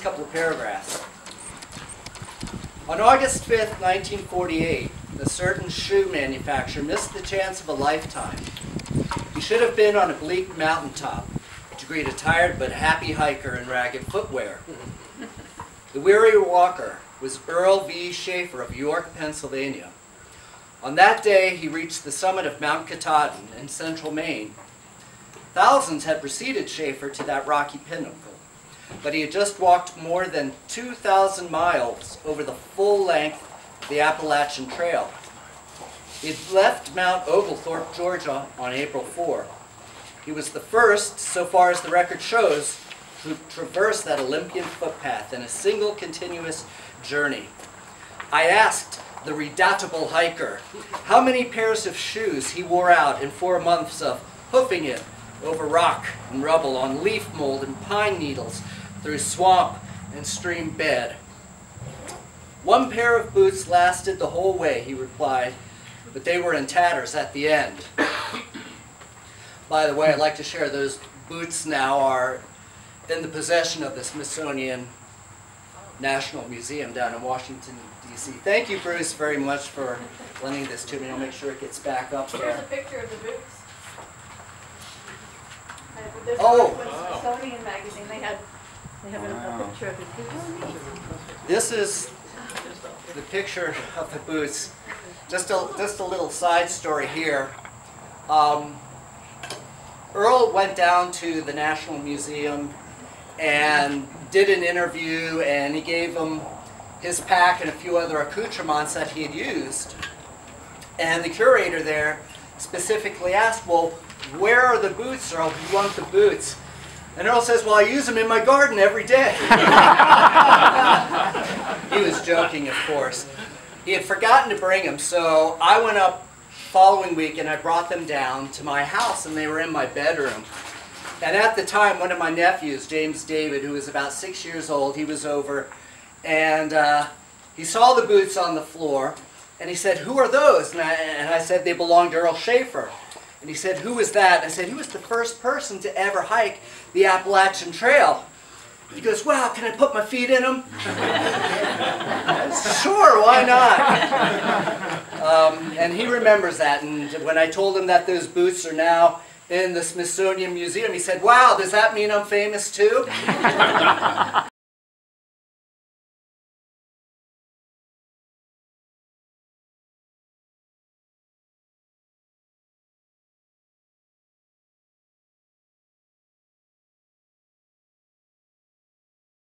Couple of paragraphs. On August 5th, 1948, a certain shoe manufacturer missed the chance of a lifetime. He should have been on a bleak mountaintop to greet a tired but happy hiker in ragged footwear. The weary walker was Earl V. Shaffer of York, Pennsylvania. On that day, he reached the summit of Mount Katahdin in central Maine. Thousands had preceded Shaffer to that rocky pinnacle, but he had just walked more than 2,000 miles over the full length of the Appalachian Trail. He had left Mount Oglethorpe, Georgia on April 4. He was the first, so far as the record shows, to traverse that Olympian footpath in a single continuous journey. I asked the redoubtable hiker how many pairs of shoes he wore out in 4 months of hoofing it over rock and rubble, on leaf mold and pine needles, through swamp and stream bed. 1 pair of boots lasted the whole way, he replied, but they were in tatters at the end. By the way, I'd like to share those boots now are in the possession of the Smithsonian National Museum down in Washington, D.C. Thank you, Bruce, very much for lending this to me. I'll make sure it gets back up there. Here's a picture of the boots. There's Oh! Smithsonian magazine. They have a picture of the boots. This is the picture of the boots. Just a little side story here. Earl went down to the National Museum and did an interview, and he gave them his pack and a few other accoutrements that he had used. And the curator there specifically asked, well, where are the boots, Earl? You want the boots? And Earl says, well, I use them in my garden every day. He was joking, of course. He had forgotten to bring them, so I went up following week and I brought them down to my house, and they were in my bedroom. And at the time, one of my nephews, James David, who was about 6 years old, he was over, and he saw the boots on the floor, and he said, who are those? And I said, they belong to Earl Shaffer. And he said, who was that? And I said, he was the first person to ever hike the Appalachian Trail. He goes, wow, can I put my feet in them? Sure, why not? And he remembers that. And when I told him that those boots are now in the Smithsonian Museum, he said, wow, does that mean I'm famous too?